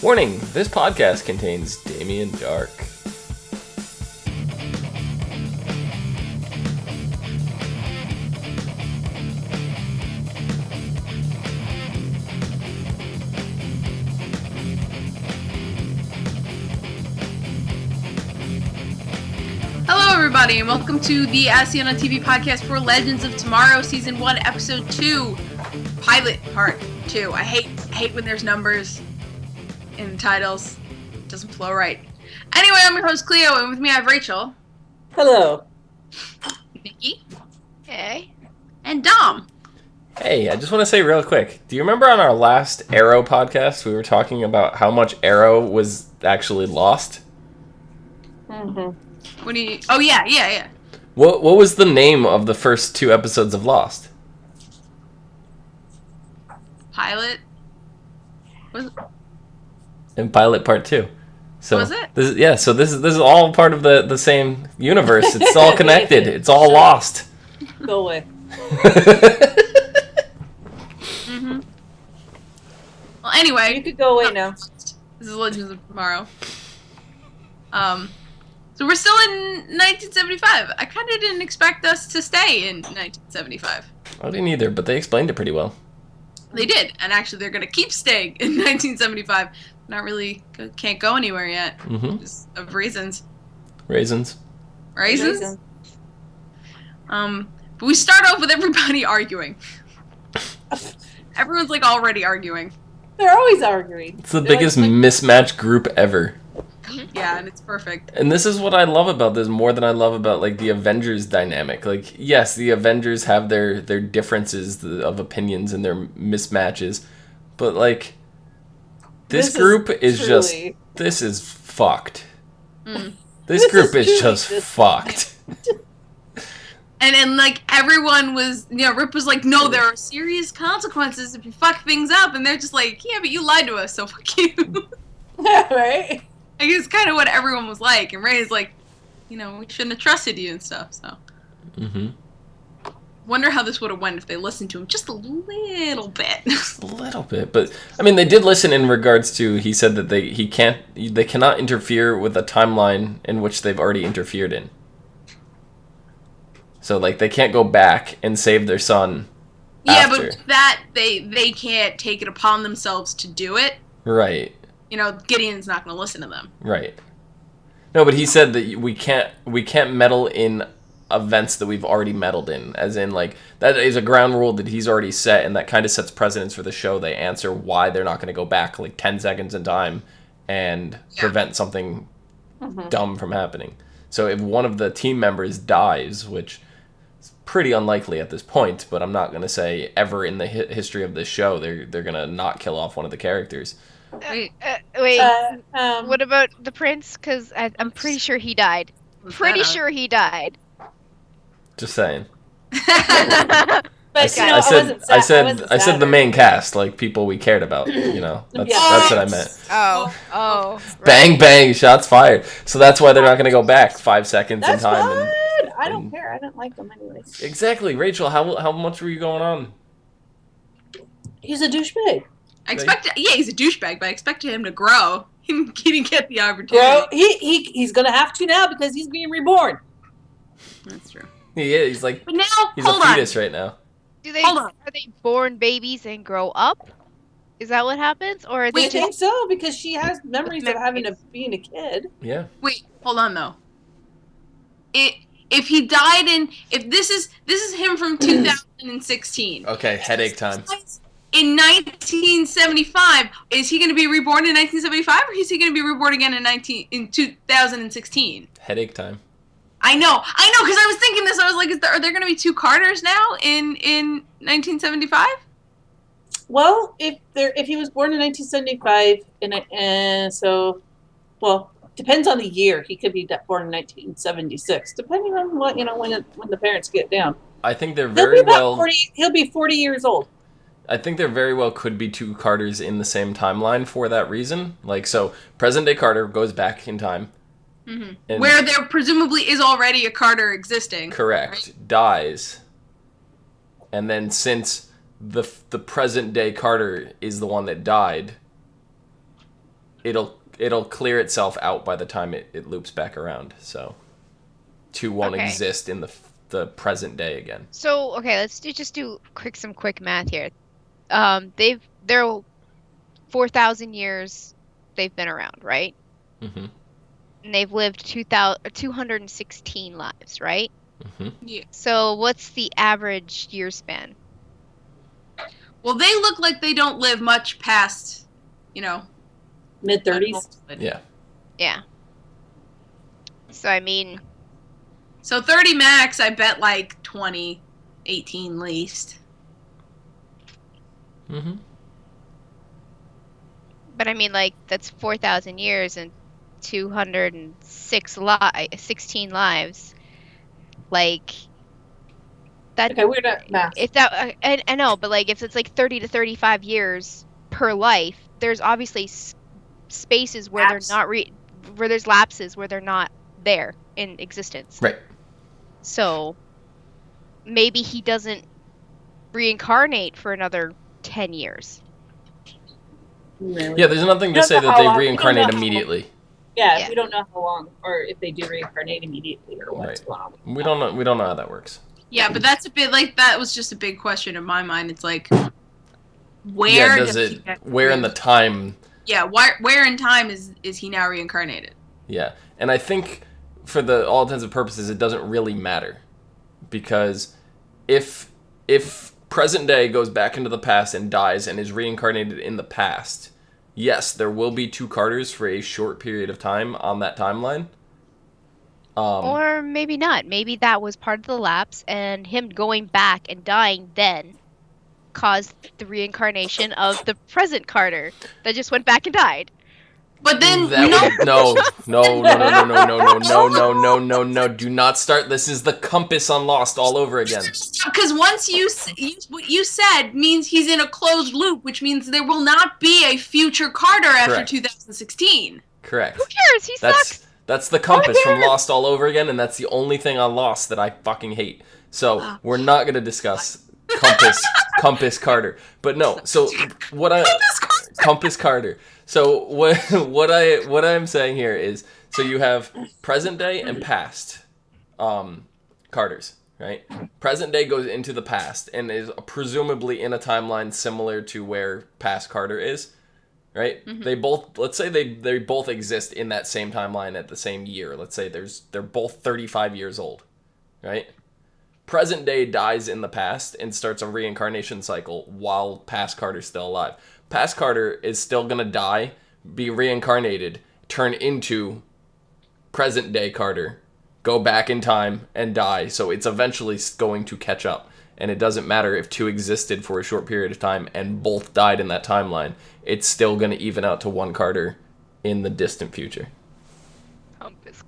Warning, this podcast contains Damien Dark. Hello everybody and welcome to the ASOTV podcast for Legends of Tomorrow Season 1 Episode 2 Pilot Part 2. I hate when there's numbers in the titles. It doesn't flow right. Anyway, I'm your host Clio and with me I have Rachel. Hello. Nikki. Hey. And Dom. Hey, I just want to say real quick, do you remember on our last Arrow podcast we were talking about how much Arrow was actually lost? Mm-hmm. What do you... Oh yeah. What was the name of the first 2 episodes of Lost? Pilot? In Pilot Part 2. So Was it? This is all part of the same universe. It's all connected. It's all lost. Go away. Mm-hmm. Well, anyway. You could go away now. This is Legends of Tomorrow. So we're still in 1975. I kind of didn't expect us to stay in 1975. I didn't either, but they explained it pretty well. They did, and actually they're going to keep staying in 1975. Not really, can't go anywhere yet, just of reasons. Raisins. But we start off with everybody arguing. Everyone's like already arguing. They're always arguing. It's the biggest mismatch group ever. Yeah, and it's perfect. And this is what I love about this more than I love about like the Avengers dynamic. Like, yes, the Avengers have their differences of opinions and their mismatches, but like this group is just this is fucked. This group is just fucked. And like everyone was, Rip was like, no, there are serious consequences if you fuck things up, and they're just like, yeah, but you lied to us, so fuck you. Right? I guess kind of what everyone was like, and Ray's like, we shouldn't have trusted you and stuff, so. Wonder how this would have went if they listened to him just a little bit. Just a little bit, but I mean, they did listen in regards to, he said that they cannot interfere with a timeline in which they've already interfered in. So, like, they can't go back and save their son after. But that, they can't take it upon themselves to do it. Right. Gideon's not going to listen to them. Right. No, but he said that we can't meddle in events that we've already meddled in. As in, like, that is a ground rule that he's already set, and that kind of sets precedence for the show. They answer why they're not going to go back, like, 10 seconds in time and prevent something dumb from happening. So if one of the team members dies, which is pretty unlikely at this point, but I'm not going to say ever in the history of this show they're going to not kill off one of the characters. Wait. What about the prince? Because I'm pretty sure he died. Just saying. But I said the main cast, like people we cared about. That's what I meant. Oh. Right. Bang bang, shots fired. So that's why they're not going to go back 5 seconds in time. Fine. I don't care. I don't like them anyways. Exactly, Rachel. How much were you going on? He's a douchebag. He's a douchebag, but I expected him to grow. He didn't get the opportunity. Bro, he's gonna have to now because he's being reborn. That's true. He is. He's like, but now, he's a fetus right now. Are they born babies and grow up? Is that what happens, or are they? I think so because she has memories of being a kid. Yeah. Wait, hold on though. If he died if this is him from 2016. Okay, headache time. In 1975, is he going to be reborn in 1975, or is he going to be reborn again in 2016? Headache time. I know, because I was thinking this. I was like, are there going to be 2 Carters now in 1975? Well, if he was born in 1975, depends on the year. He could be born in 1976, depending on what when the parents get down. I think they're he'll be 40 years old. I think there very well could be 2 Carters in the same timeline for that reason. Like, so present day Carter goes back in time. Mm-hmm. Where there presumably is already a Carter existing. Correct. Right? Dies. And then since the present day Carter is the one that died, it'll clear itself out by the time it loops back around. So 2 won't exist in the present day again. So let's just do some quick math here. They're 4,000 years they've been around, right? Mm-hmm. And they've lived 216 lives, right? Mm-hmm. Yeah. So what's the average year span? Well, they look like they don't live much past, mid-30s. Yeah. Yeah. So I mean, so 30 max, I bet like 20, 18 least. Mm-hmm. but I mean, like, that's 4,000 years and 16 lives. Like, that. Okay, we're not math. If that, I know, but like, if it's like 30 to 35 years per life, there's obviously spaces where they're not where there's lapses where they're not there in existence. Right. So maybe he doesn't reincarnate for another 10 years. Really? Yeah, there's nothing to say that they reincarnate immediately. Yeah, we don't know how long, or if they do reincarnate immediately, or what's going on. We don't know. We don't know how that works. Yeah, but that's a bit like that was just a big question in my mind. It's like, where where in the time? Yeah, where in time is he now reincarnated? Yeah, and I think for all intents and purposes, it doesn't really matter, because if present day goes back into the past and dies and is reincarnated in the past, yes, there will be 2 Carters for a short period of time on that timeline. Or maybe not. Maybe that was part of the lapse, and him going back and dying then caused the reincarnation of the present Carter that just went back and died. But then no, do not start. This is the compass on Lost all over again. Because once what you said means he's in a closed loop, which means there will not be a future Carter after 2016. Correct. Who cares? He sucks. That's the compass from Lost all over again, and that's the only thing on Lost that I fucking hate. So we're not going to discuss Compass Carter. But no, so Compass Carter. So what I'm saying here is, so you have present day and past Carters, right? Present day goes into the past and is presumably in a timeline similar to where past Carter is. Right? Mm-hmm. They both, let's say they both exist in that same timeline at the same year. Let's say they're both 35 years old, right? Present day dies in the past and starts a reincarnation cycle while past Carter's still alive. Past Carter is still going to die, be reincarnated, turn into present day Carter, go back in time and die. So it's eventually going to catch up. And it doesn't matter if 2 existed for a short period of time and both died in that timeline. It's still going to even out to 1 Carter in the distant future. Compass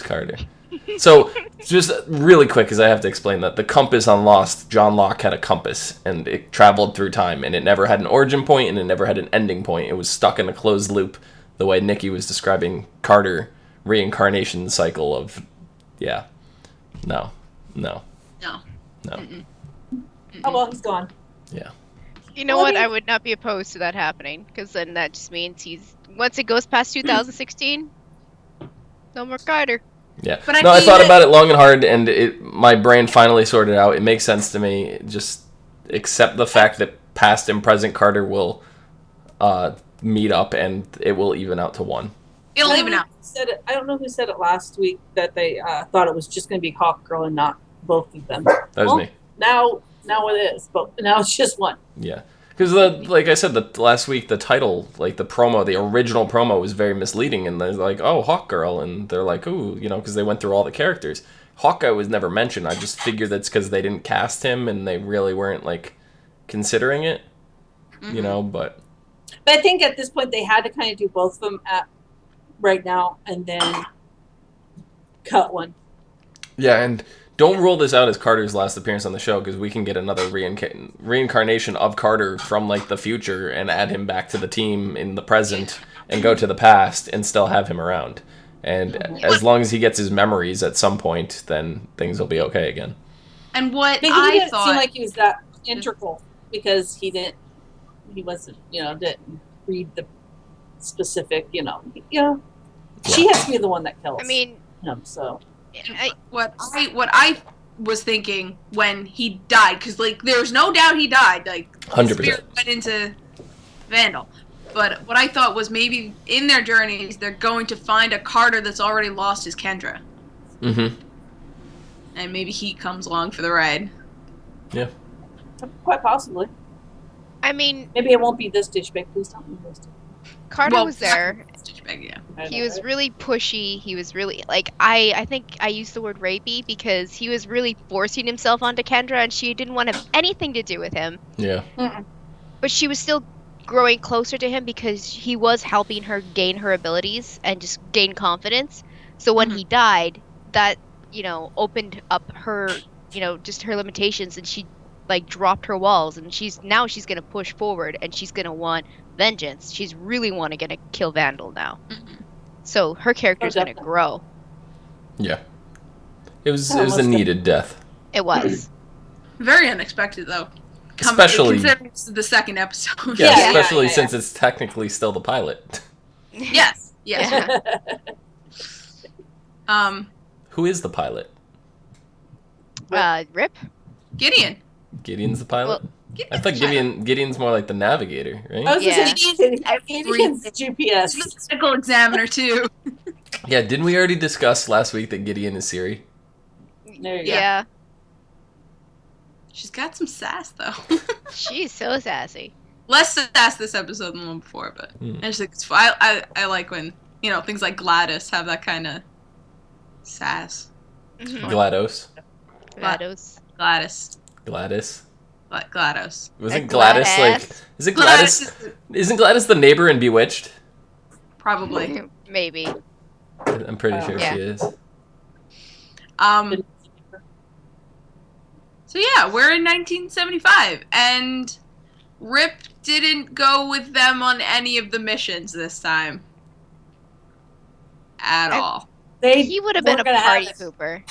Carter. So, just really quick, because I have to explain that. The compass on Lost, John Locke had a compass, and it traveled through time, and it never had an origin point, and it never had an ending point. It was stuck in a closed loop, the way Nikki was describing Carter reincarnation cycle of, No. Oh, well, he's gone. Yeah. You know what? I would not be opposed to that happening, because then that just means once it goes past 2016, no more Carter. Yeah. But I thought about it long and hard, and my brain finally sorted it out. It makes sense to me. Just accept the fact that past and present Carter will meet up, and it will even out to 1. It'll even out. I don't know who said it last week that they thought it was just going to be Hawk Girl and not both of them. That was me. Now it is, but now it's just 1. Yeah, because like I said, last week, the title, like the promo, the original promo was very misleading, and they're like, oh, Hawk Girl, and they're like, ooh, because they went through all the characters. Hawkeye was never mentioned. I just figured that's because they didn't cast him, and they really weren't, like, considering it, but I think at this point, they had to kind of do both of them right now, and then cut 1. Yeah, and don't rule this out as Carter's last appearance on the show, because we can get another reincarnation of Carter from, like, the future and add him back to the team in the present and go to the past and still have him around. And as long as he gets his memories at some point, then things will be okay again. And what he didn't seem like he was that integral, because he wasn't, didn't read the specific, she has to be the one that kills. I mean, him. So what I was thinking when he died, because like there's no doubt he died. Like 100%. his spirit went into Vandal. But what I thought was maybe in their journeys they're going to find a Carter that's already lost his Kendra. Mm-hmm. And maybe he comes along for the ride. Yeah. Quite possibly. I mean, maybe it won't be this douchebag. Please don't be this douchebag. Carter was there. Yeah. He was really pushy. He was really I think I used the word rapey because he was really forcing himself onto Kendra, and she didn't want to have anything to do with him. Yeah. But she was still growing closer to him because he was helping her gain her abilities and just gain confidence. So when he died, that opened up her just her limitations, and she dropped her walls, and she's gonna push forward, and she's gonna want vengeance. She's really gonna kill Vandal now. So her character's gonna grow. Yeah. It was a needed death. It was. Very unexpected though. Especially considering this is the second episode. Yeah, especially since it's technically still the pilot. Yes. Yeah. Who is the pilot? Rip? Gideon. Gideon's the pilot? Well, I thought Gideon's more like the navigator, right? I was going to say, Gideon's GPS. He's the medical examiner, too. Yeah, didn't we already discuss last week that Gideon is Siri? There you go. Yeah. She's got some sass, though. She's so sassy. Less sass this episode than the one before, but I just think it's fun. I like when, things like Gladys have that kind of sass. Mm-hmm. GLaDOS. Gladys. Wasn't Gladys like... Isn't Gladys the neighbor in Bewitched? Probably. Maybe. I'm pretty sure she is. So yeah, we're in 1975, and Rip didn't go with them on any of the missions this time. At all. He would have been a party pooper.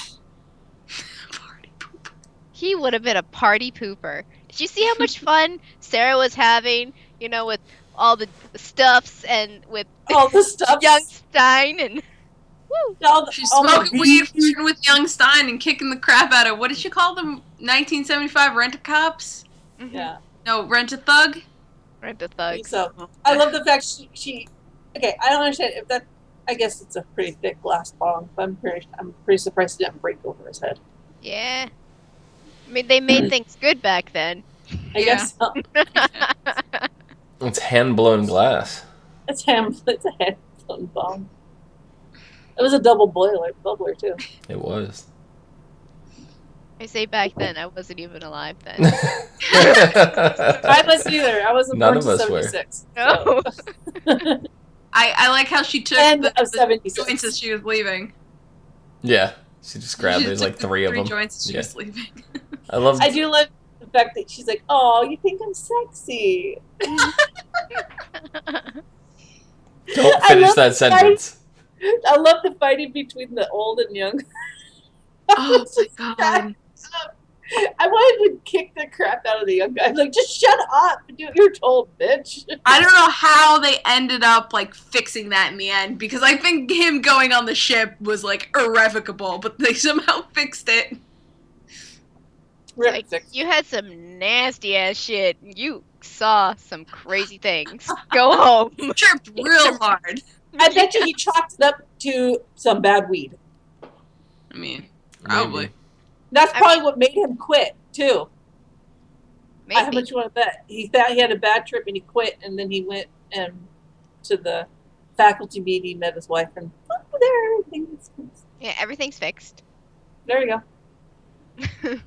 He would have been a party pooper. Did you see how much fun Sarah was having, with all the stuffs and with all the stuff, young Stein and woo. She's smoking weed, flirting with young Stein, and kicking the crap out of, what did she call them? 1975 rent-a-cops? Mm-hmm. Yeah. No, rent-a-thug? Rent-a-thug. So I love the fact she. Okay, I don't understand if that. I guess it's a pretty thick glass bong, but I'm pretty surprised it didn't break over his head. Yeah. I mean, they made things good back then. I guess so. It's hand-blown glass. It's a hand-blown bong. It was a double bubbler too. It was. I say back then, I wasn't even alive then. I wasn't either. I wasn't born until 76. No. So. I like how she took the joints as she was leaving. Yeah. She just grabbed there's like three of them. Joints as she was leaving. I do love the fact that she's like, "Oh, you think I'm sexy?" Don't finish that sentence. I love the fighting between the old and young. Oh my god. I wanted to kick the crap out of the young guy. Like, just shut up and do what you're told, bitch. I don't know how they ended up, fixing that in the end, because I think him going on the ship was, irrevocable, but they somehow fixed it. You had some nasty-ass shit. You saw some crazy things. Go home. Tripped real hard. I bet you he chalked it up to some bad weed. I mean, probably. Maybe. That's probably what made him quit, too. Maybe. How much you want to bet? He thought he had a bad trip and he quit, and then he went to the faculty meeting, met his wife, and everything's fixed. Yeah, everything's fixed. There you go.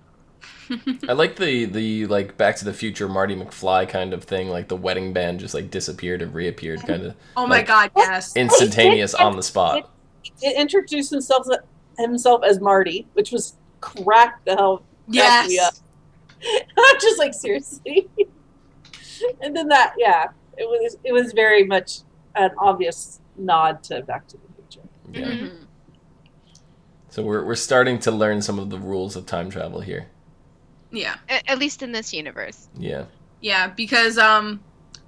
I like the Back to the Future Marty McFly kind of thing, the wedding band just disappeared and reappeared kind of. Oh my god, yes. Instantaneous on the spot. It introduced himself as Marty, which was cracked the hell yes. Me up. I'm just seriously. And then it was very much an obvious nod to Back to the Future. Yeah. Mm-hmm. So we're starting to learn some of the rules of time travel here. Yeah. At least in this universe. Yeah. Yeah, because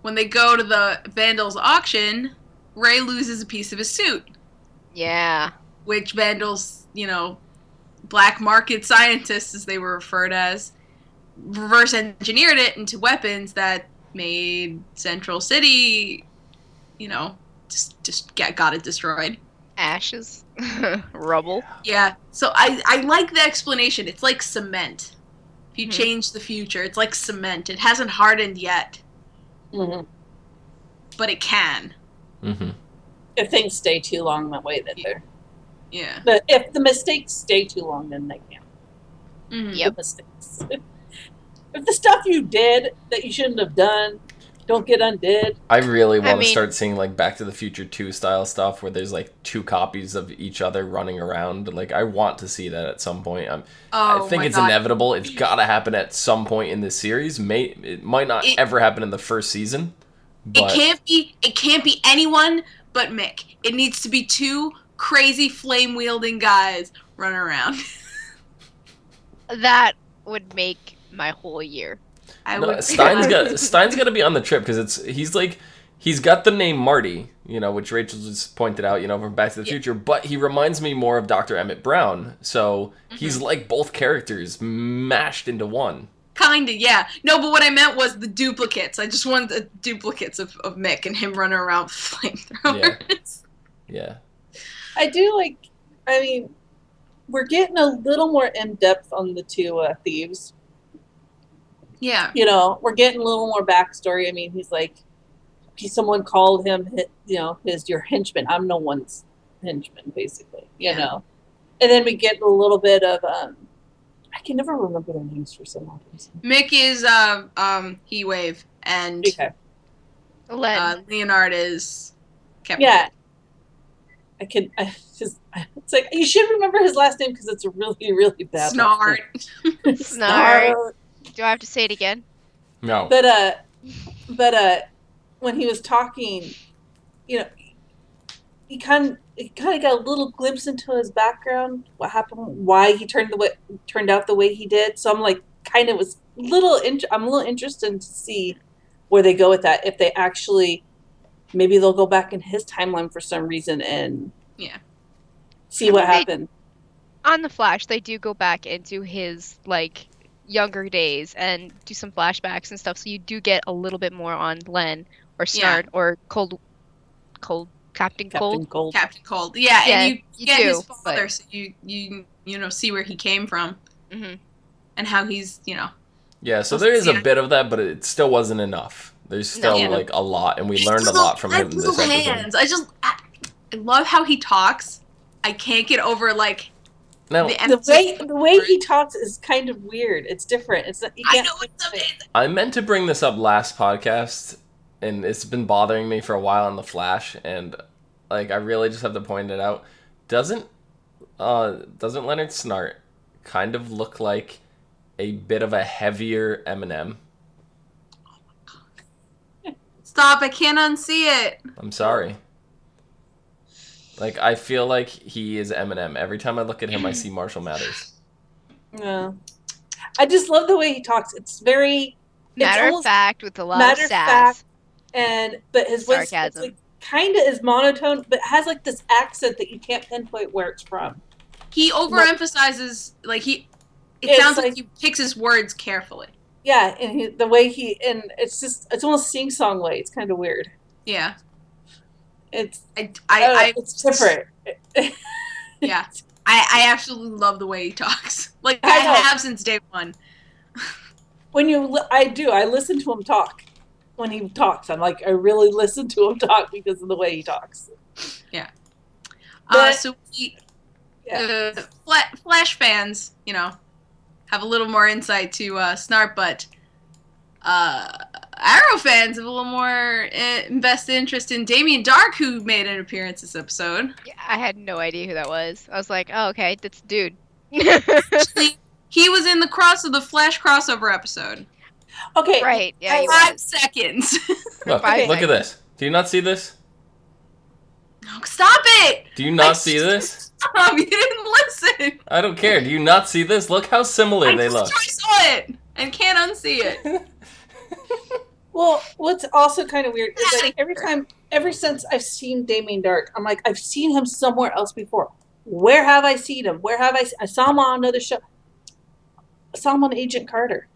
when they go to the Vandals auction, Ray loses a piece of his suit. Yeah. Which Vandals, black market scientists, as they were referred as, reverse engineered it into weapons that made Central City, just got it destroyed. Ashes. Rubble. Yeah. So I like the explanation. It's like cement. If you change the future, it's like cement. It hasn't hardened yet. Mm-hmm. But it can. Mm-hmm. If things stay too long that way, that they're... Yeah. But if the mistakes stay too long, then they can't. Mm-hmm. Yep. The mistakes. If the stuff you did that you shouldn't have done don't get undid. I really want to start seeing like Back to the Future 2 style stuff where there's like two copies of each other running around. Like I want to see that at some point. I think it's inevitable. It's got to happen at some point in this series. It might not ever happen in the first season. But It can't be anyone but Mick. It needs to be two crazy flame wielding guys running around. That would make my whole year. Stein's got to be on the trip because he's got the name Marty, which Rachel just pointed out, from Back to the Future, but he reminds me more of Dr. Emmett Brown, so he's like both characters mashed into one. Kinda, yeah. No, but what I meant was the duplicates. I just wanted the duplicates of Mick and him running around with flamethrowers. Yeah. I do we're getting a little more in-depth on the two thieves. Yeah. We're getting a little more backstory. I mean, someone called him, your henchman. I'm no one's henchman, basically, know. And then we get a little bit of, I can never remember their names for some reason. Mick is Heatwave, and Leonard is Captain. Yeah. It's like, you should remember his last name because it's a really, really bad Snart. Snart. Do I have to say it again? No. But when he was talking, he kind of got a little glimpse into his background, what happened, why he turned out the way he did. So I'm like, I'm a little interested to see where they go with that. If they actually, maybe they'll go back in his timeline for some reason and see what happened. On the Flash, they do go back into his younger days and do some flashbacks and stuff, so you do get a little bit more on Len or Snart or Captain Cold. Captain Cold. Yeah, and you get his father, so you see where he came from, and how he's Yeah, so there is a bit of that, but it still wasn't enough. There's still a lot, and we learned a lot from him in this episode. I love how he talks. I can't get over now, the way he talks is kind of weird. It's different. It's not, I know it's amazing. I meant to bring this up last podcast, and it's been bothering me for a while on the Flash, and I really just have to point it out. Doesn't Leonard Snart kind of look like a bit of a heavier Eminem? Stop! I can't unsee it. I'm sorry. I feel like he is Eminem. Every time I look at him, I see Marshall Mathers. Yeah. I just love the way he talks. It's very... Matter of fact, with a lot of sass. But his voice kind of is monotone, but has this accent that you can't pinpoint where it's from. He overemphasizes, it sounds like he picks his words carefully. Yeah, and the way it's almost sing-song way. It's kind of weird. Yeah. It's it's different. Yeah, I absolutely love the way he talks. I have since day one. I listen to him talk. When he talks, I'm like, I really listen to him talk because of the way he talks. Yeah. But, Flash fans, have a little more insight to Snart, but Arrow fans have a little more invested interest in Damien Dark, who made an appearance this episode. Yeah, I had no idea who that was. I was like, oh, okay, that's a dude. Actually, he was in the Flash crossover episode. Okay. Right, yeah, 5 seconds. Look at this. Do you not see this? No, stop it! Do you not see this? Stop, you didn't listen. I don't care. Do you not see this? Look how similar they look. I saw it and can't unsee it. Well, what's also kind of weird is every time ever since I've seen Damien Dark, I'm like, I've seen him somewhere else before. Where have I seen him? Where have I saw him on another show. I saw him on Agent Carter.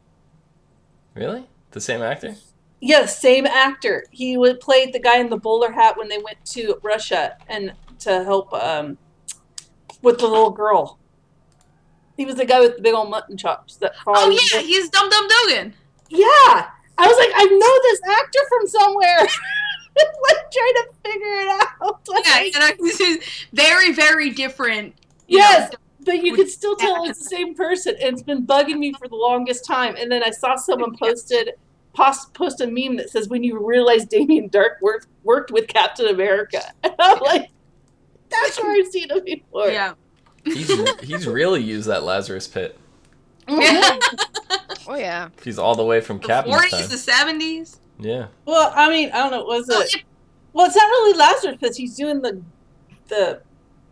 Really? The same actor? Yeah, same actor. He would play the guy in the bowler hat when they went to Russia and to help with the little girl. He was the guy with the big old mutton chops. Oh yeah, he's Dum Dum Dugan. Yeah, I was like, I know this actor from somewhere. Like trying to figure it out. Like, yeah, this is very, very different. Yes, but you can still tell it's the same person. And it's been bugging me for the longest time. And then I saw someone post a meme that says, when you realize Damien Dark worked with Captain America. And I'm like, that's where I've seen him before. Yeah. He's really used that Lazarus Pit. Yeah. Oh yeah. He's all the way from The Captain's 40s, time. the 70s. Yeah. Well, I mean, I don't know. Was it? Well, it's not really Lazarus Pit. He's doing the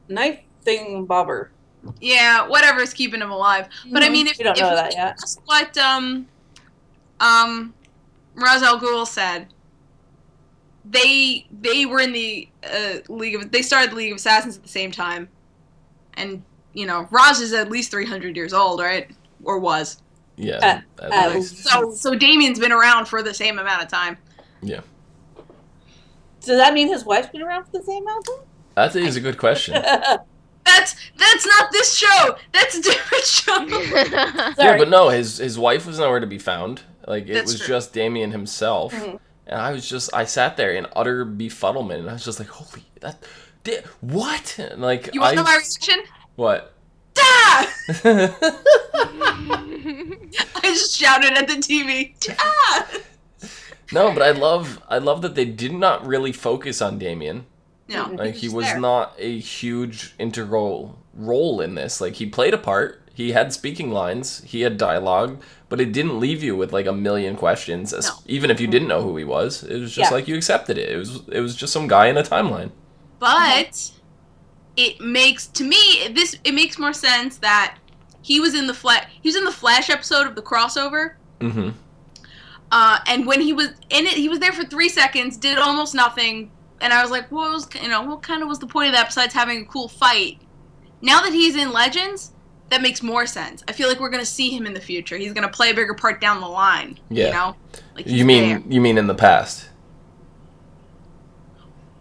knife thing bobber. Yeah, whatever's keeping him alive. But I mean, if we don't know that yet. That's what Ra's al Ghul said. They were in the they started the League of Assassins at the same time, and Ra's is at least 300 years old, right? Or was. Yeah. At least. So Damien's been around for the same amount of time. Yeah. Does that mean his wife's been around for the same amount of time? That is a good question. That's not this show. That's a different show. Yeah, but no, his wife was nowhere to be found. Like it was true. just Damien himself, Mm-hmm. and I sat there in utter befuddlement, and I was just like, "Holy what?" And like You want to know my reaction? What? Ah! I just shouted at the TV. Ah! No, but I love that they did not really focus on Damien. No, Like he was there. not a huge integral role in this. Like he played a part. He had speaking lines. He had dialogue, but it didn't leave you with like a million questions. No. Even if you didn't know who he was, it was just like you accepted it. It was just some guy in a timeline. But it makes it makes more sense that he was in the Flash episode of the crossover. Mm-hmm. And when he was in it, he was there for 3 seconds, did almost nothing, and I was like, what kind of was the point of that besides having a cool fight? Now that he's in Legends, that makes more sense. I feel like we're gonna see him in the future. He's gonna play a bigger part down the line. Yeah. Like You mean in the past?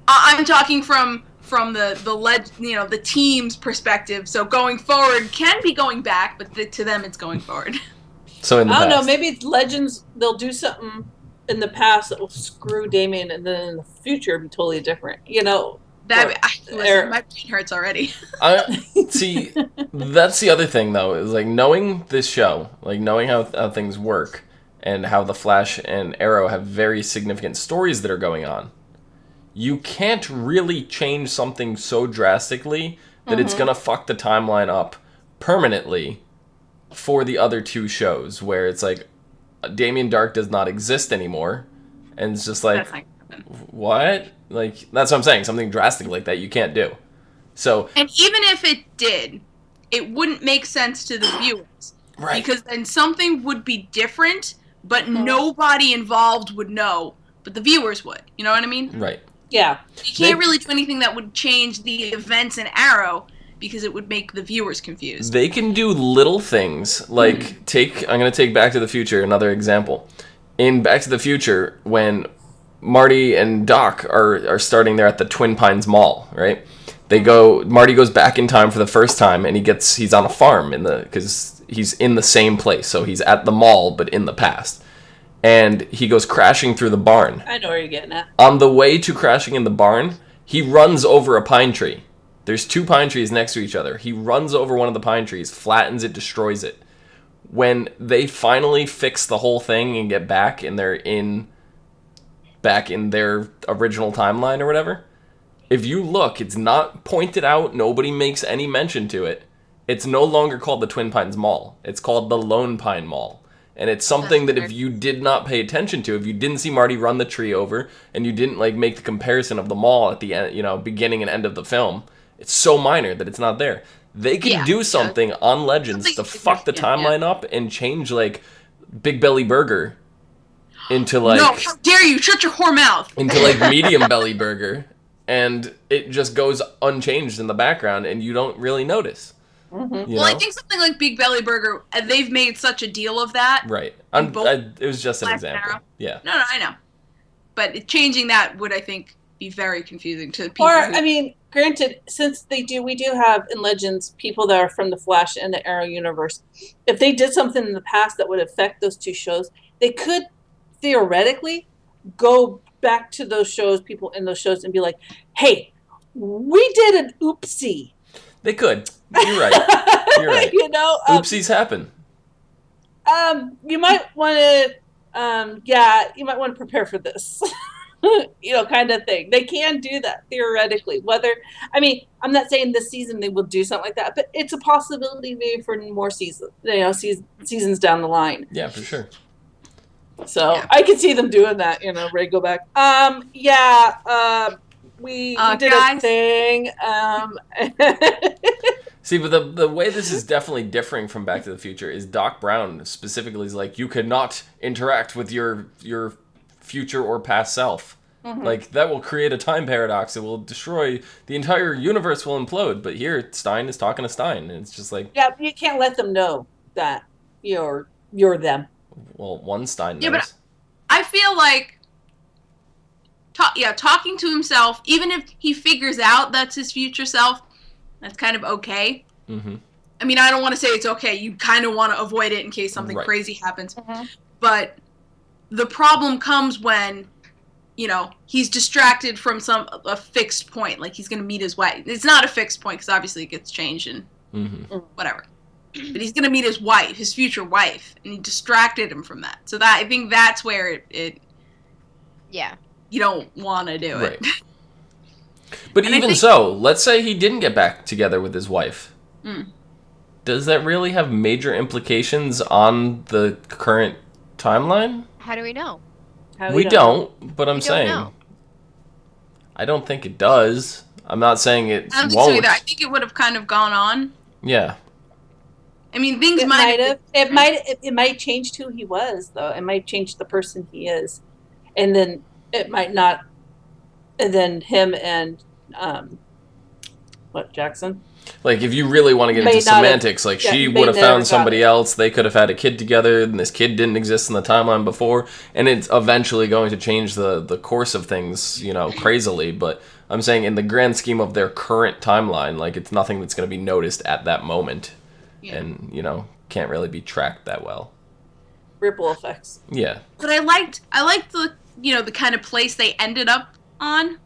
I'm talking from the team's perspective. So going forward can be going back, but to them it's going forward. So in the I don't past. know. Maybe it's Legends. They'll do something in the past that will screw Damien, and then in the future be totally different. Listen, my brain hurts already. See, that's the other thing though, is like knowing this show, like knowing how things work, and how the Flash and Arrow have very significant stories that are going on. You can't really change something so drastically that it's gonna fuck the timeline up permanently for the other two shows, where it's like Damien Dark does not exist anymore, and it's just like, what? Like, that's what I'm saying. Something drastic like that you can't do. So, And even if it did, it wouldn't make sense to the viewers. right. Because then something would be different, but nobody involved would know, but the viewers would. You know what I mean? Right. Yeah. You can't really do anything that would change the events in Arrow, because it would make the viewers confused. They can do little things, like I'm going to take Back to the Future, another example. In Back to the Future, when Marty and Doc are starting there at the Twin Pines Mall, right? Marty goes back in time for the first time, and he's on a farm because he's in the same place, so he's at the mall, but in the past. And he goes crashing through the barn. I know where you're getting at. On the way to crashing in the barn, he runs over a pine tree. There's 2 pine trees next to each other. He runs over one of the pine trees, flattens it, destroys it. When they finally fix the whole thing and get back, and they're back in their original timeline or whatever, if you look, it's not pointed out. Nobody makes any mention to it. It's no longer called the Twin Pines Mall. It's called the Lone Pine Mall. And it's something that if you did not pay attention to, if you didn't see Marty run the tree over, and you didn't like make the comparison of the mall at the end, beginning and end of the film, it's so minor that it's not there. They can do something on Legends to fuck the timeline up and change like Big Belly Burger into like... No, how dare you! Shut your whore mouth! Into like medium belly burger, and it just goes unchanged in the background, and you don't really notice. Mm-hmm. Well, I think something like Big Belly Burger, they've made such a deal of that. Right. It was just an example. Yeah. No, I know. But changing that would, I think, be very confusing to people. Or, granted, since we do have in Legends people that are from the Flash and the Arrow universe, if they did something in the past that would affect those two shows, they could theoretically go back to those shows, people in those shows, and be like, hey, we did an oopsie. They could. You're right. You're right. Oopsies happen. You might want to, you might want to prepare for this, kind of thing. They can do that theoretically. I'm not saying this season they will do something like that, but it's a possibility maybe for more seasons, seasons down the line. Yeah, for sure. So I could see them doing that, Ray, go back. We did guys. a thing. See, but the way this is definitely differing from Back to the Future is Doc Brown specifically is like, you cannot interact with your future or past self. Mm-hmm. Like, that will create a time paradox. It will destroy, the entire universe will implode. But here, Stein is talking to Stein, and it's just like... Yeah, you can't let them know that you're them. Well, one Stein knows. Yeah, but I feel like... talking to himself, even if he figures out that's his future self, that's kind of okay. Mm-hmm. I don't want to say it's okay. You kind of want to avoid it in case something crazy happens. Mm-hmm. But the problem comes when, he's distracted from a fixed point. Like, he's going to meet his wife. It's not a fixed point because obviously it gets changed and whatever. But he's going to meet his wife, his future wife, and he distracted him from that. So I think that's where it you don't want to do it. Right. But even so, let's say he didn't get back together with his wife. Mm. Does that really have major implications on the current timeline? How do we know? We don't, but I'm saying... I don't think it does. I'm not saying it won't. I don't think so either. I think it would have kind of gone on. Yeah. Things might have... It might change who he was, though. It might change the person he is. And then it might not... And then him and, Jackson? Like, if you really want to get into semantics, she would have found somebody else, they could have had a kid together, and this kid didn't exist in the timeline before, and it's eventually going to change the course of things, crazily, but I'm saying in the grand scheme of their current timeline, it's nothing that's going to be noticed at that moment, and, can't really be tracked that well. Ripple effects. Yeah. But I liked the, the kind of place they ended up on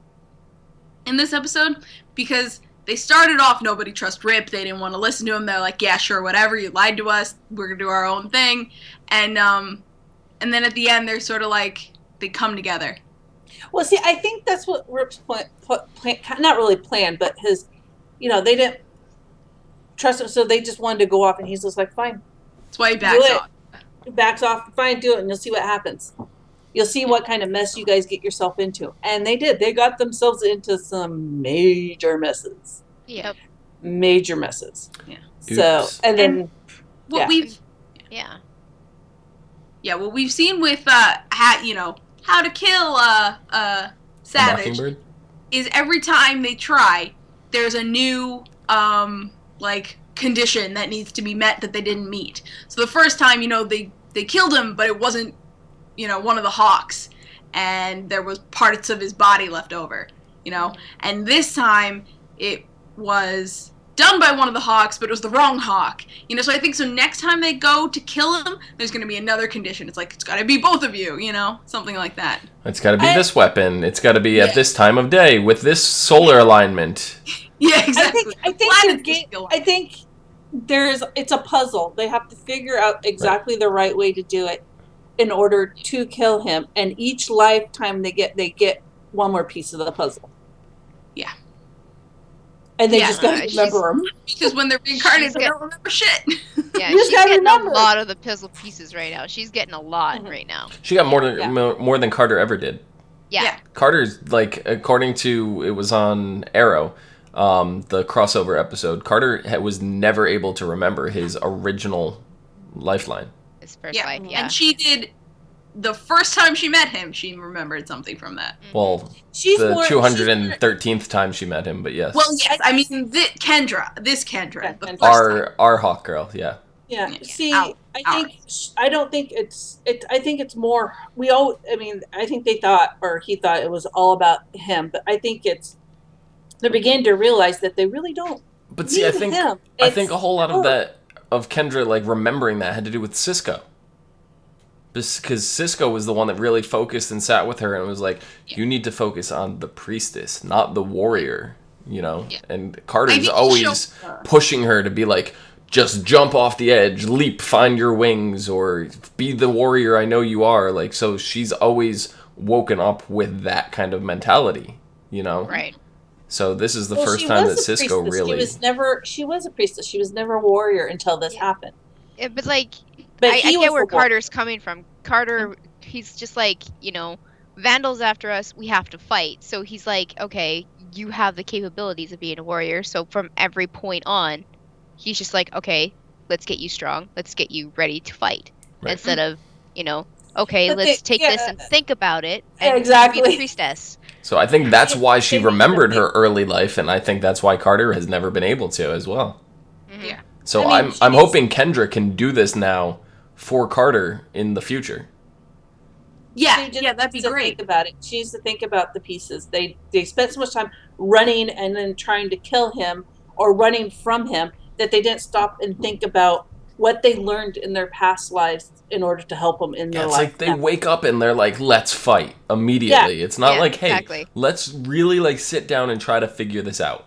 in this episode, because they started off, nobody trusts Rip, they didn't want to listen to him, they're like, yeah, sure, whatever, you lied to us, we're gonna do our own thing, and then at the end, they're sort of like, they come together. Well, see, I think that's what Rip's plan, not really planned, but his, they didn't trust him, so they just wanted to go off, and he's just like, fine. That's why he backs off. Backs off, fine, do it, and you'll see what happens. You'll see what kind of mess you guys get yourself into. And they did. They got themselves into some major messes. Yep. Major messes. Yeah. So, Oops. and then... what we've... Yeah. Yeah, what we've seen with, How to Kill Savage Mockingbird? Is every time they try, there's a new, condition that needs to be met that they didn't meet. So the first time, they killed him, but it wasn't one of the hawks, and there was parts of his body left over, and this time it was done by one of the hawks, but it was the wrong hawk, so I think next time they go to kill him, there's going to be another condition. It's like, it's got to be both of you, something like that. It's got to be this weapon. It's got to be at this time of day with this solar alignment. Yeah, exactly. I think it's a puzzle. They have to figure out exactly the right way to do it in order to kill him, and each lifetime they get one more piece of the puzzle. Yeah. And they just gotta remember them. Because when they're reincarnated, they don't remember shit. Yeah, she's getting a lot of the puzzle pieces right now. She's getting a lot right now. She got more than Carter ever did. Yeah. Carter's, according to, it was on Arrow, the crossover episode, Carter was never able to remember his original lifeline. His first life, yeah. And she did the first time she met him, she remembered something from that. Well, she's the more, 213th time she met him, but yes. Well, yes, I mean Kendra, Kendra. Our Hawk girl, yeah. Yeah. Yeah. See, I don't think I think it's more. I think they thought, or he thought, it was all about him. But I think they're beginning to realize that they really don't. But see, I think him. I think a whole lot of that, of Kendra like remembering that, had to do with Cisco. Because Cisco was the one that really focused and sat with her and was like, you need to focus on the priestess, not the warrior, you know? Yeah. And Carter's always pushing her to be like, just jump off the edge, leap, find your wings, or be the warrior I know you are. Like, so she's always woken up with that kind of mentality, you know? Right. So this is the first time that Cisco really... She was a priestess. She was never a warrior until this happened. Yeah, but like... I get where Carter's coming from. Carter, he's just like, you know, Vandal's after us, we have to fight. So he's like, okay, you have the capabilities of being a warrior. So from every point on, he's just like, okay, let's get you strong. Let's get you ready to fight. Right. Instead of, you know, okay, let's take this and think about it and be the priestess. So I think that's why she remembered her early life, and I think that's why Carter has never been able to as well. Mm-hmm. Yeah. So I'm hoping Kendra can do this now for Carter in the future. Yeah, that'd be great. Think about it. She needs to think about the pieces. They spent so much time running and then trying to kill him or running from him that they didn't stop and think about what they learned in their past lives in order to help them in their life. It's like they wake up and they're like, let's fight immediately. Yeah. It's not like, hey, let's really like sit down and try to figure this out.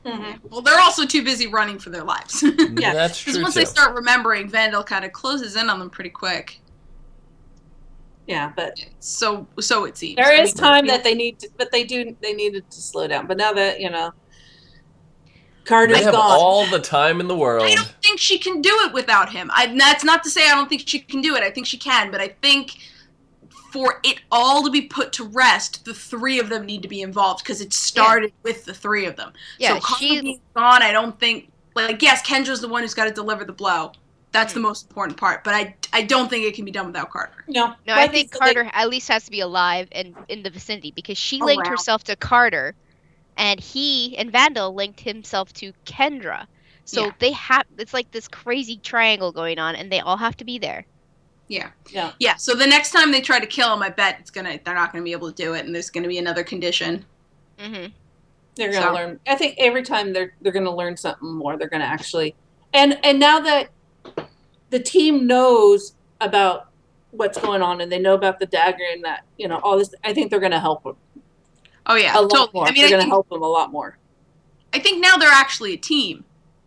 Mm-hmm. Well, they're also too busy running for their lives. Yeah, that's true. Because once they start remembering, Vandal kind of closes in on them pretty quick. Yeah, but so it seems. There is time that they need to, but they needed to slow down. But now that, you know, Carter's gone. They have all the time in the world. I don't think she can do it without him. That's not to say I don't think she can do it. I think she can, but I think for it all to be put to rest, the three of them need to be involved because it started with the three of them. Yeah, so Carter being gone, I don't think, like, yes, Kendra's the one who's got to deliver the blow. That's the most important part, but I don't think it can be done without Carter. No, I think Carter at least has to be alive and in the vicinity because she linked herself to Carter, and he and Vandal linked himself to Kendra. So they have, it's like this crazy triangle going on, and they all have to be there. Yeah. So the next time they try to kill him, I bet they're not gonna be able to do it, and there's gonna be another condition. Mm-hmm. They're gonna learn. I think every time they're gonna learn something more. They're gonna actually, and now that the team knows about what's going on and they know about the dagger and that, you know, all this, I think they're gonna help them. Oh yeah, a lot more. I mean, they're gonna help them a lot more. I think now they're actually a team.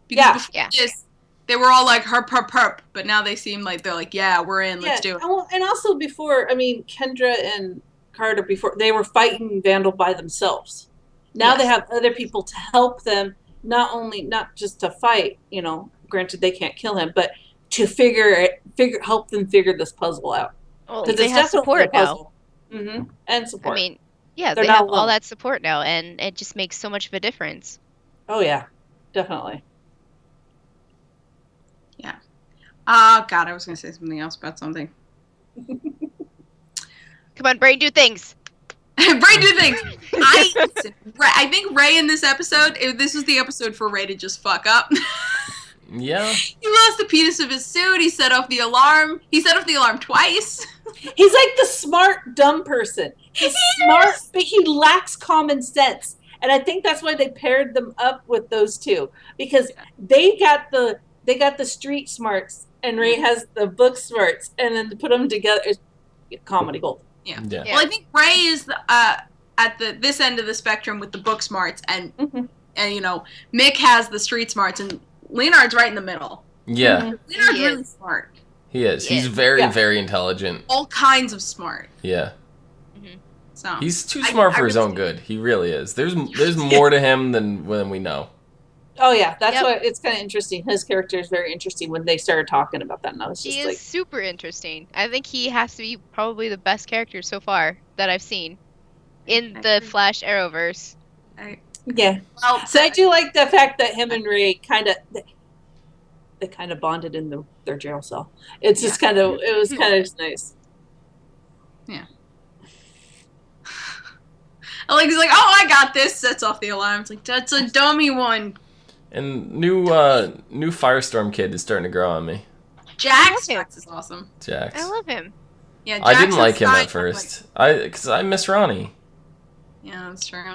Because before this, they were all like herp, but now they seem like they're like, yeah, we're in, let's do it. And also before, I mean, Kendra and Carter, before, they were fighting Vandal by themselves. Now they have other people to help them, not just to fight, you know, granted they can't kill him, but to help them figure this puzzle out. Well, they have support now. Mm-hmm. And support. I mean, they have all that support now, and it just makes so much of a difference. Oh yeah, definitely. Yeah. God, I was going to say something else about something. Come on, brain, do things. Brain, do things. I think Ray in this episode, this was the episode for Ray to just fuck up. Yeah. He lost the piece of his suit. He set off the alarm. He set off the alarm twice. He's like the smart, dumb person. He's smart, but he lacks common sense. And I think that's why they paired them up with those two. Because they got the street smarts and Ray has the book smarts. And then to put them together is comedy gold. Yeah. Well, I think Ray is at this end of the spectrum with the book smarts. And you know, Mick has the street smarts. And Leonard's right in the middle. Yeah. Leonard's really smart. He is. He's very, very intelligent. All kinds of smart. Yeah. Mm-hmm. So he's too smart for his own good. He really is. There's more to him than we know. Oh yeah, that's why it's kind of interesting. His character is very interesting when they started talking about that. And I was just he is super interesting. I think he has to be probably the best character so far that I've seen in the Flash Arrowverse. Yeah. Well, so I do like the fact that him and Ray they kind of bonded in their jail cell. It's just it was kind of nice. Yeah. He's like, oh, I got this. Sets off the alarm. It's like, that's a dummy one. And new Firestorm kid is starting to grow on me. Jax is awesome. Jax. I love him. Yeah, I didn't like him at first. Because I miss Ronnie. Yeah, that's true.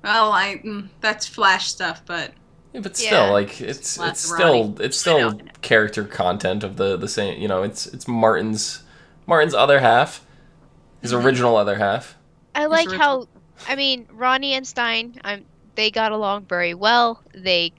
Well, that's Flash stuff, but. Yeah, but still, like it's still character content of the same. You know, it's Martin's other half, his original other half. I like how, I mean, Ronnie and Stein, they got along very well. They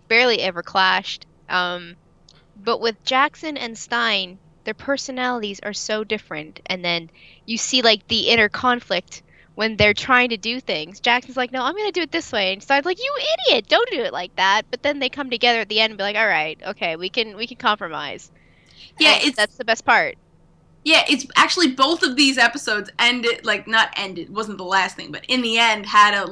barely ever clashed. But with Jackson and Stein, their personalities are so different, and then you see like the inner conflict when they're trying to do things. Jackson's like, no, I'm gonna do it this way, and Stein's like, you idiot, don't do it like that. But then they come together at the end and be like, all right, okay, we can compromise. Yeah, that's the best part. Yeah, it's actually both of these episodes ended, like, not ended, wasn't the last thing, but in the end had a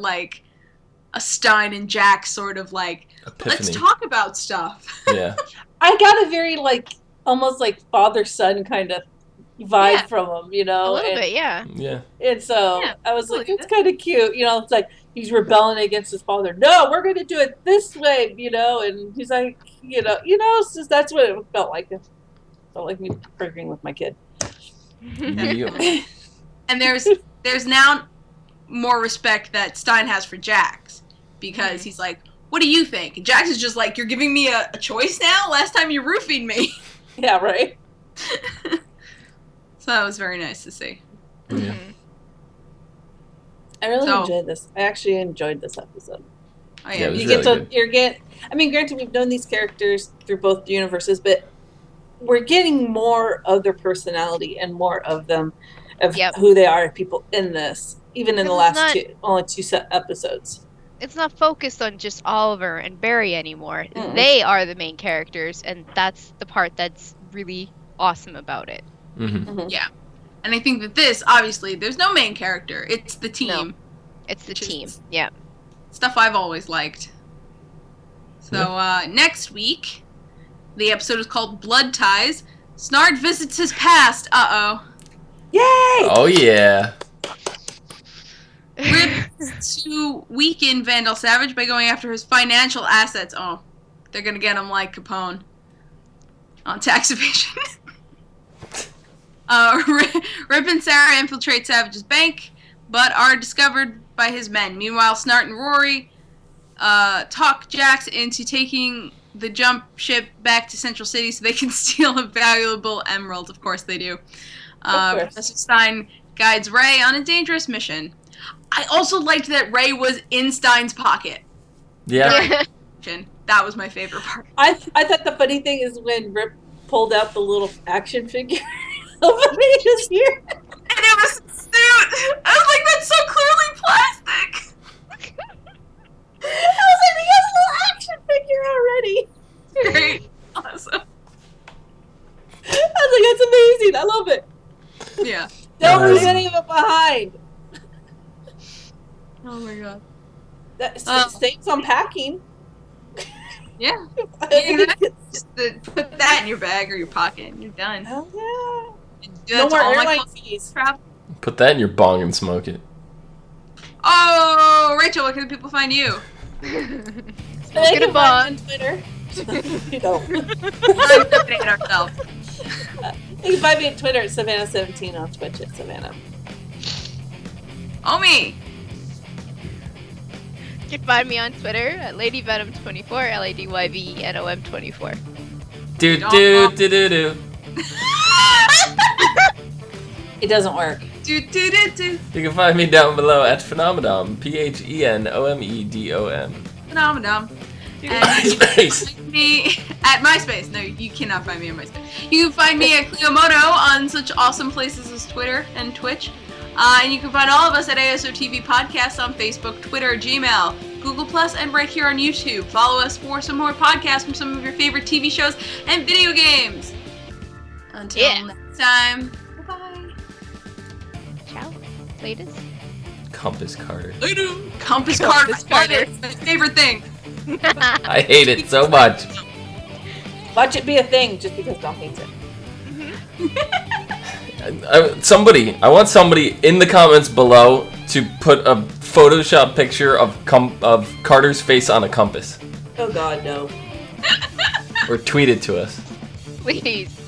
Stein and Jack sort of like, epiphany. Let's talk about stuff. Yeah. I got a very, like, almost like father-son kind of vibe from him, you know? A little bit, yeah. Yeah. And so I was like, it's kind of cute, you know? It's like he's rebelling against his father. No, we're going to do it this way, you know? And he's like, you know, so that's what it felt like. It felt like me arguing with my kid. And there's now more respect that Stein has for Jax, because he's like, what do you think? And Jax is just like, you're giving me a choice now? Last time you roofied me. Yeah, right? So that was very nice to see. Yeah. I really enjoyed this. I actually enjoyed this episode. Oh, yeah. I mean, granted, we've known these characters through both universes, but we're getting more of their personality and more of them, of who they are, people in this, even in the last only two episodes. It's not focused on just Oliver and Barry anymore. They are the main characters, and that's the part that's really awesome about it. Yeah. And I think that this, obviously, there's no main character. It's the team. No. It's the team. Yeah. Stuff I've always liked. So, next week, the episode is called Blood Ties. Snart visits his past. Uh-oh. Yay! Oh, yeah. Rip to weaken Vandal Savage by going after his financial assets. Oh, they're gonna get him like Capone on tax evasion. Rip and Sarah infiltrate Savage's bank, but are discovered by his men. Meanwhile, Snart and Rory talk Jax into taking the jump ship back to Central City so they can steal a valuable emerald. Of course they do. Professor Stein guides Ray on a dangerous mission. I also liked that Ray was in Stein's pocket. Yeah. That was my favorite part. I thought the funny thing is when Rip pulled out the little action figure of his here. And it was a suit. I was like, that's so clearly plastic. I was like, he has a little action figure already. Great. Awesome. I was like, that's amazing. I love it. Yeah. Don't leave any of it behind. Oh my god. That saves on packing. Yeah. Just put that in your bag or your pocket and you're done. Hell yeah. No more airline fees. Put that in your bong and smoke it. Oh, Rachel, where can people find you? They can find me on Twitter. You don't. I'm looking at ourselves. You can find me on Twitter at Savannah17, on Twitch at Savannah. Omi! You can find me on Twitter at LadyVenom24, LadyYVENOM24. Do. It doesn't work. Do. You can find me down below at Phenomenon, PHENOMEDOM. Phenomenon. And MySpace. you can find me at MySpace. No, you cannot find me on MySpace. You can find me at Cliomoto on such awesome places as Twitter and Twitch. And you can find all of us at ASOTV Podcasts on Facebook, Twitter, Gmail, Google+, and right here on YouTube. Follow us for some more podcasts from some of your favorite TV shows and video games. Until next time, bye-bye. Ciao. Latest. Compass Carter. Compass Carter. It's my favorite thing. I hate it so much. Watch it be a thing just because Dom hates it. I want somebody in the comments below to put a Photoshop picture of Carter's face on a compass. Oh God, no. Or tweet it to us. Please.